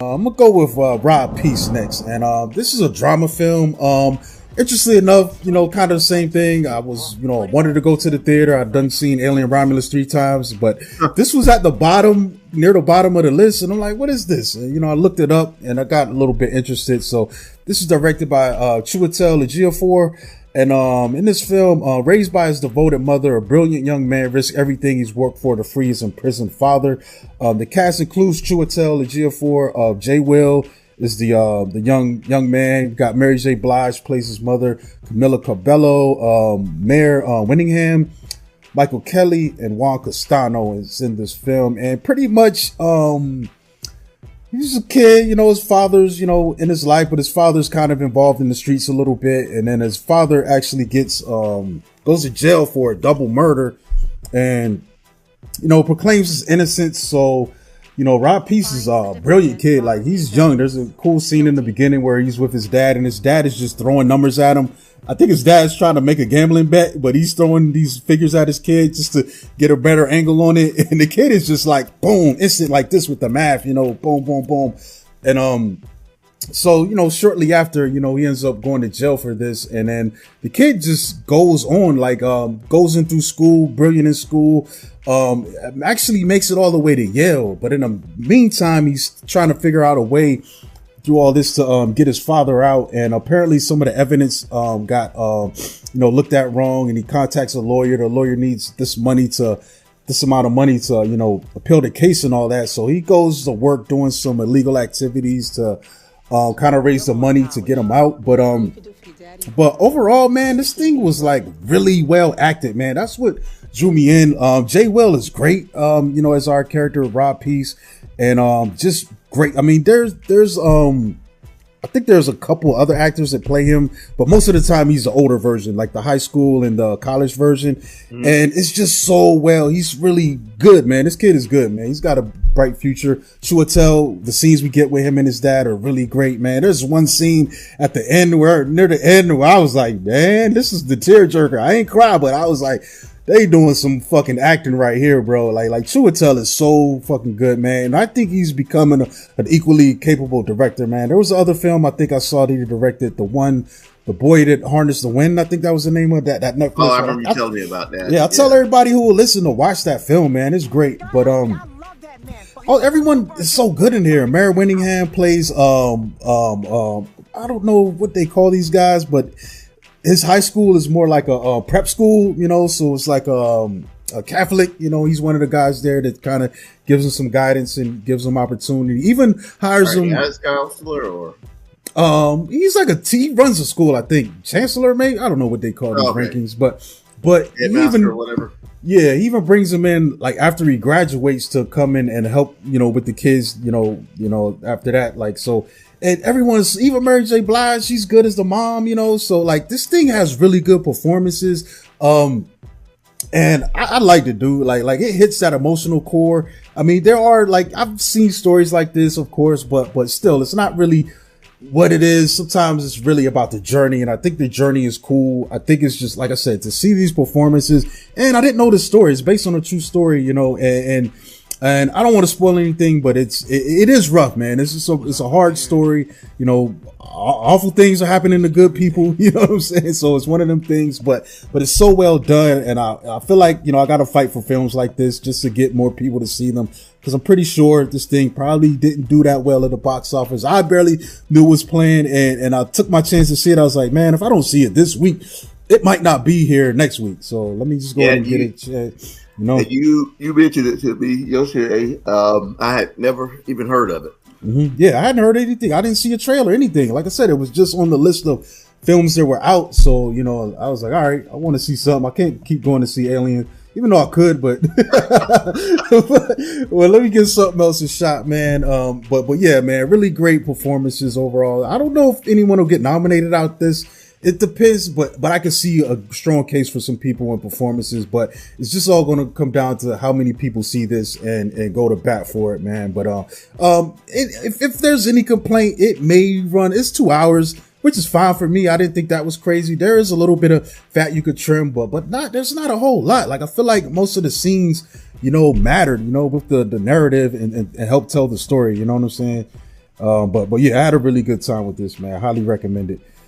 I'm gonna go with Rob Peace next, and this is a drama film. Interestingly enough, kind of the same thing. I was, wanted to go to the theater. I've done seen Alien Romulus 3 times, but this was at the bottom, near the bottom of the list, and I'm like, what is this? And, I looked it up, and I got a little bit interested. So this is directed by Chiwetel Ejiofor. And in this film, raised by his devoted mother, a brilliant young man risks everything he's worked for to free his imprisoned father. The cast includes Chiwetel Ejiofor. Jay Will is the young man. You've got Mary J. Blige plays his mother. Camila Cabello, Mayor Winningham, Michael Kelly, and Juan Castano is in this film. And pretty much, he's a kid, his father's, in his life, but his father's kind of involved in the streets a little bit. And then his father actually gets, goes to jail for a double murder and, proclaims his innocence. So, Rob Peace is a brilliant kid. Like, he's young. There's a cool scene in the beginning where he's with his dad and his dad is just throwing numbers at him. I think his dad's trying to make a gambling bet, but he's throwing these figures at his kid just to get a better angle on it. And the kid is just like, boom, instant like this with the math, boom, boom, boom. And, so, shortly after, he ends up going to jail for this. And then the kid just goes on, like, goes in through school, brilliant in school, actually makes it all the way to Yale. But in the meantime, he's trying to figure out a way through all this to get his father out. And apparently some of the evidence got looked at wrong, and he contacts a lawyer. The lawyer needs this amount of money to appeal the case and all that. So he goes to work doing some illegal activities to kind of raise the money to get him out. But overall, man, this thing was like really well acted, man. That's what drew me in. Jay Will is great, as our character Rob Peace, and just great. I mean, there's I think there's a couple other actors that play him, but most of the time he's the older version, like the high school and the college version. And it's just so well. He's really good, man. This kid is good, man. He's got a bright future. Chiwetel, the scenes we get with him and his dad are really great, man. There's one scene at the end near the end where I was like, man, this is the tearjerker. I ain't cry, but I was like, they doing some fucking acting right here, bro. Like Chiwetel is so fucking good, man. And I think he's becoming an equally capable director, man. There was another film I think I saw that he directed, the boy that harnessed the wind. I think that was the name of that Netflix. Oh, I remember you telling me about that. Yeah, I tell everybody who will listen to watch that film, man. It's great. But everyone is so good in here. Mary Winningham plays I don't know what they call these guys, but his high school is more like a prep school, so it's like a Catholic, he's one of the guys there that kind of gives him some guidance and gives him opportunity. Even hires him as counselor, or he's like he runs a school, I think, chancellor, maybe. I don't know what they call these rankings, but he even brings him in like after he graduates to come in and help, with the kids, after that, like so. And even Mary J. Blige, she's good as the mom, so like this thing has really good performances. And I like the dude, like it hits that emotional core. I mean, there are like, I've seen stories like this, of course, but still, it's not really what it is. Sometimes it's really about the journey. And I think the journey is cool. I think it's just, like I said, to see these performances, and I didn't know the story. It's based on a true story, and I don't want to spoil anything, but it is rough, man. It's a hard story. Awful things are happening to good people. You know what I'm saying? So it's one of them things, but it's so well done. And I feel like, I got to fight for films like this just to get more people to see them. Cause I'm pretty sure this thing probably didn't do that well at the box office. I barely knew it was playing, and I took my chance to see it. I was like, man, if I don't see it this week, it might not be here next week. So let me just go ahead and get it. You mentioned it to me yesterday. I had never even heard of it. Mm-hmm. Yeah, I hadn't heard anything. I didn't see a trailer or anything. Like I said, it was just on the list of films that were out. So, I was like, all right, I want to see something. I can't keep going to see Alien, even though I could, but well, let me get something else a shot, man. But yeah, man, really great performances overall. I don't know if anyone will get nominated out this. It depends, but I can see a strong case for some people and performances, but it's just all going to come down to how many people see this and go to bat for it, man. But if there's any complaint, it may run. It's 2 hours, which is fine for me. I didn't think that was crazy. There is a little bit of fat you could trim, but there's not a whole lot. Like, I feel like most of the scenes, mattered, with the narrative and help tell the story. You know what I'm saying? But yeah, I had a really good time with this, man. I highly recommend it.